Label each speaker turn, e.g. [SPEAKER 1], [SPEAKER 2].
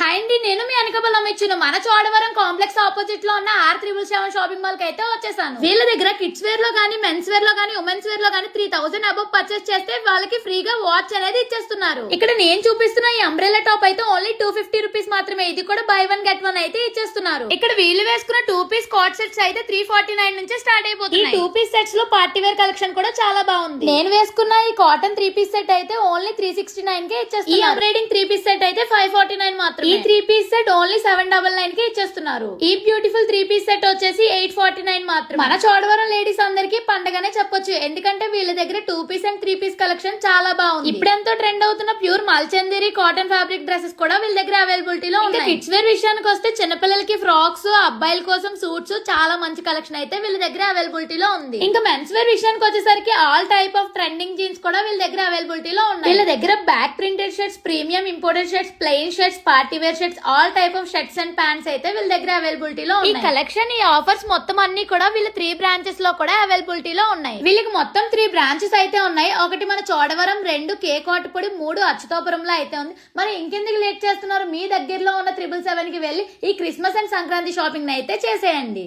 [SPEAKER 1] Hi అండి, నేను మీ అనకబలం ఇచ్చిన మన చోడవరం కాంప్లెక్స్ ఆపోజిట్ లో ఉన్న R777 షాపింగ్ మాల్ కి అయితే వచ్చేసాను. వీళ్ళ దగ్గర కిడ్స్ వేర్ లో గానీ, మెన్స్ వేర్ లో గానీ, ఉమెన్స్ వేర్ లో గానీ 3000 అబౌవ్ పర్చేస్ చేస్తే వాళ్ళకి ఫ్రీగా వాచ్ అనేది ఇచ్చేస్తున్నారు. ఇక్కడ నేను చూపిస్తున్న ఈ అంబ్రెల్లా టాప్ అయితే ఓన్లీ 250 రూపీస్ మాత్రమే. ఇది కూడా బై వన్ గెట్ వన్ అయితే ఇచ్చేస్తున్నారు. ఇక్కడ వీళ్ళు వేసుకున్న 2 పీస్ కాట్ సెట్స్ అయితే 349 నుంచి స్టార్ట్ అయిపోతుంది. ఈ 2 పీస్ సెట్స్ లో పార్టీ వేర్ కలెక్షన్ కూడా చాలా బాగుంది. నేను వేసుకున్న ఈ కాటన్ 3 పీస్ సెట్ అయితే ఓన్లీ 369 కే ఇచ్చేస్తున్నారు. ఈ ఎంబ్రాయిడింగ్ 3 పీస్ సెట్ అయితే 549 మాత్రమే. ఈ 3 పీస్ సెట్ ఓన్లీ 799 కి ఇచ్చేస్తున్నారు. ఈ బ్యూటిఫుల్ 3 పీస్ సెట్ వచ్చేసి 849 మాత్రమే. మన చోడవరం లేడీస్ అందరికి పండగనే చెప్పొచ్చు, ఎందుకంటే వీళ్ళ దగ్గర 2 పీస్ అండ్ 3 పీస్ కలెక్షన్ చాలా బాగుంది. ఇప్పుడెంతో ట్రెండ్ అవుతున్న ప్యూర్ మల్చందేరి కాటన్ ఫ్యాబ్రిక్ డ్రెస్సెస్ కూడా వీళ్ళ దగ్గర అవైలబిలిటీలో ఉన్నాయి. కిడ్స్ వేర్ విషయానికి వస్తే చిన్నపిల్లలకి ఫ్రాక్స్, అబ్బాయిల కోసం సూట్స్ చాలా మంచి కలెక్షన్ అయితే వీళ్ళ దగ్గర అవైలబిలిటీలో ఉంది. ఇంకా మెన్స్ వేర్ విషయానికి వచ్చేసరికి all type of trending jeans కూడా వీళ్ళ దగ్గర అవైలబిలిటీలో ఉన్నాయి. వీళ్ళ దగ్గర back printed shirts, premium imported shirts, plain shirts, party wear shirts, all type of shirts and pants అయితే వీళ్ళ దగ్గర అవైలబిలిటీలో ఉన్నాయి. ఈ కలెక్షన్, ఈ ఆఫర్స్ మొత్తం అన్ని కూడా వీళ్ళ 3 బ్రాంచెస్ లో కూడా అవైలబిలిటీలో ఉన్నాయి. వీళ్ళకి మొత్తం 3 బ్రాంచెస్ అయితే ఉన్నాయి. ఒకటి మన చోడవరం, 2 కేకోటపూడి, 3 అచ్యుతాపురంలో అయితే ఉంది. మరి ఇంకెందుకు లేట్ చేస్తున్నారు? మీ దగ్గరలో ఉన్న 777 కి వెళ్ళి ఈ క్రిస్మస్ అండ్ సంక్రాంతి షాపింగ్ అయితే చేసేయండి.